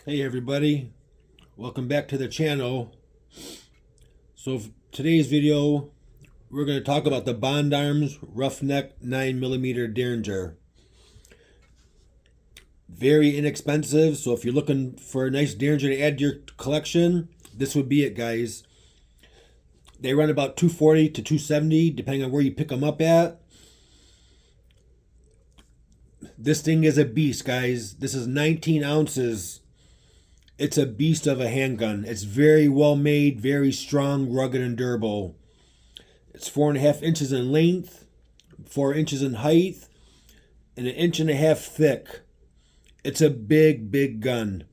Hey everybody, welcome back to the channel. So for today's video, we're going to talk about the Bond Arms Roughneck 9mm Derringer. Very inexpensive, so if you're looking for a nice Derringer to add to your collection, this would be it, guys. They run about $240 to $270 depending on where you pick them up at. This thing is a beast, guys. This is 19 ounces. It's a beast of a handgun. It's very well made, very strong, rugged, and durable. It's 4.5 inches in length, 4 inches in height, and 1.5 inches thick. It's a big, big gun.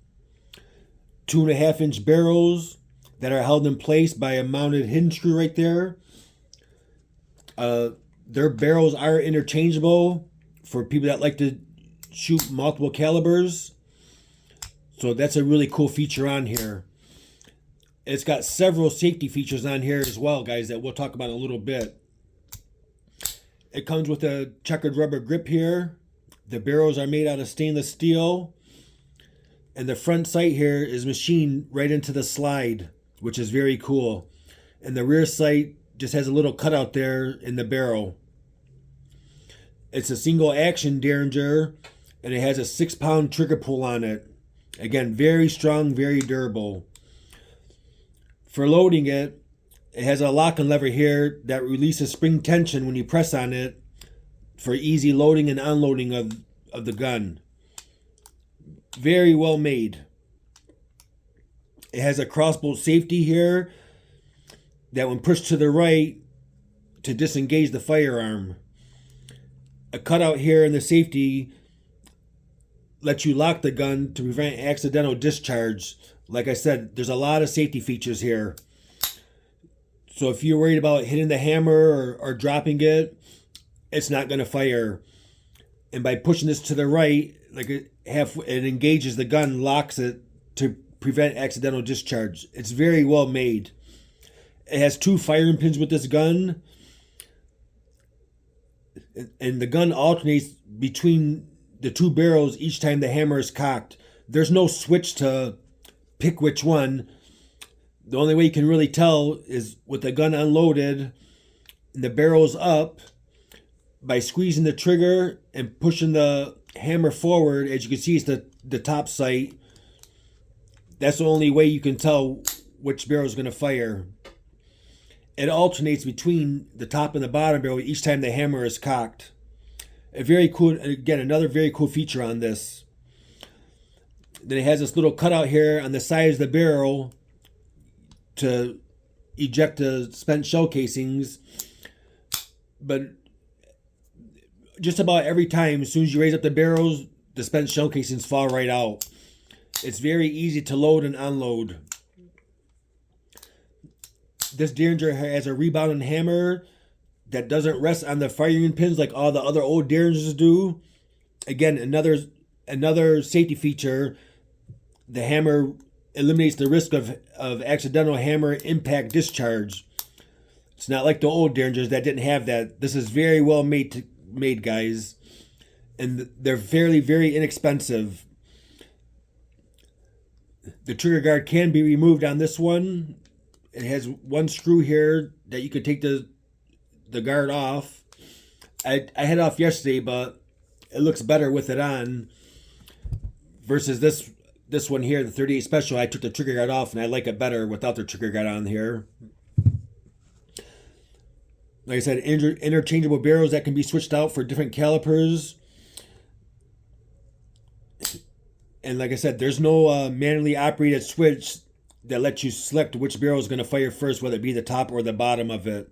2.5 inch barrels that are held in place by a mounted hidden screw right there. Their barrels are interchangeable for people that like to shoot multiple calibers. So that's a really cool feature on here. It's got several safety features on here as well, guys, that we'll talk about in a little bit. It comes with a checkered rubber grip here. The barrels are made out of stainless steel. And the front sight here is machined right into the slide, which is very cool. And the rear sight just has a little cutout there in the barrel. It's a single action Derringer, and it has a 6-pound trigger pull on it. Again, very strong, very durable. For loading it, it has a lock and lever here that releases spring tension when you press on it for easy loading and unloading of the gun. Very well made. It has a crossbolt safety here that when pushed to the right to disengage the firearm. A cutout here in the safety lets you lock the gun to prevent accidental discharge. Like I said, there's a lot of safety features here. So if you're worried about hitting the hammer or dropping it, it's not going to fire. And by pushing this to the right, like it engages the gun, locks it to prevent accidental discharge. It's very well made. It has 2 firing pins with this gun. And the gun alternates between the 2 barrels each time the hammer is cocked. There's no switch to pick which one. The only way you can really tell is with the gun unloaded and the barrel's up, by squeezing the trigger and pushing the hammer forward. As you can see, it's the top sight. That's the only way you can tell which barrel is going to fire. It alternates between the top and the bottom barrel each time the hammer is cocked. A very cool, again, another very cool feature on this. Then it has this little cutout here on the side of the barrel to eject the spent shell casings. But just about every time, as soon as you raise up the barrels, the spent shell casings fall right out. It's very easy to load and unload. This Derringer has a rebounding hammer that doesn't rest on the firing pins like all the other old Derringers do. Again, another safety feature. The hammer eliminates the risk of accidental hammer impact discharge. It's not like the old Derringers that didn't have that. This is very well made, guys. And they're very inexpensive. The trigger guard can be removed on this one. It has one screw here that you could take the guard off. I had it off yesterday, but it looks better with it on versus this one here, the 38 Special. I took the trigger guard off and I like it better without the trigger guard on here. Like I said, interchangeable barrels that can be switched out for different calipers. And like I said, there's no manually operated switch that lets you select which barrel is going to fire first, whether it be the top or the bottom of it.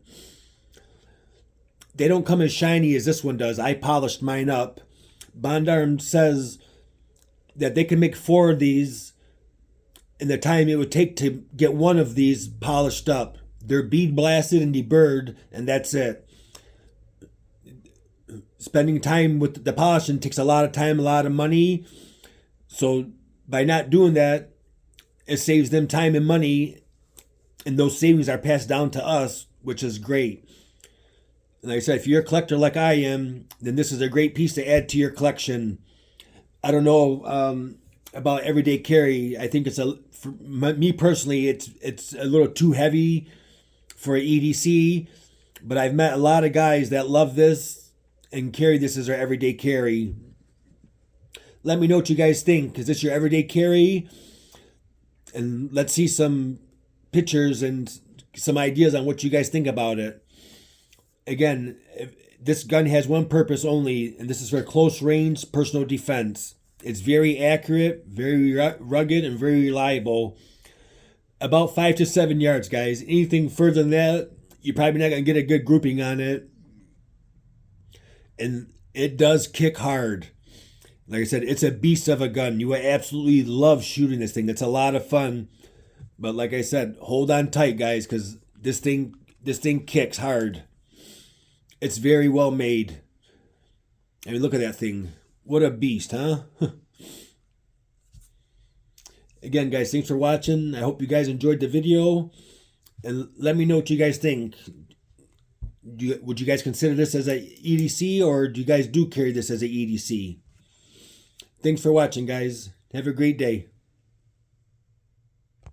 They don't come as shiny as this one does. I polished mine up. Bond Arms says that they can make 4 of these in the time it would take to get one of these polished up. They're bead blasted and deburred, and that's it. Spending time with the polishing takes a lot of time, a lot of money. So by not doing that, it saves them time and money, and those savings are passed down to us, which is great. And like I said, if you're a collector like I am, then this is a great piece to add to your collection. I don't know about everyday carry. I think it's for me personally, it's a little too heavy for an EDC, but I've met a lot of guys that love this and carry this as their everyday carry. Let me know what you guys think. Is this your everyday carry? And let's see some pictures and some ideas on what you guys think about it. Again, this gun has one purpose only, and this is for close range personal defense. It's very accurate, very rugged, and very reliable. About 5 to 7 yards, guys. Anything further than that, you're probably not going to get a good grouping on it. And it does kick hard. Like I said, it's a beast of a gun. You will absolutely love shooting this thing. It's a lot of fun. But like I said, hold on tight, guys, because this thing kicks hard. It's very well made. I mean, look at that thing. What a beast, huh? Again, guys, thanks for watching. I hope you guys enjoyed the video. And let me know what you guys think. Would you guys consider this as a EDC, or do you guys do carry this as a EDC? Thanks for watching, guys. Have a great day.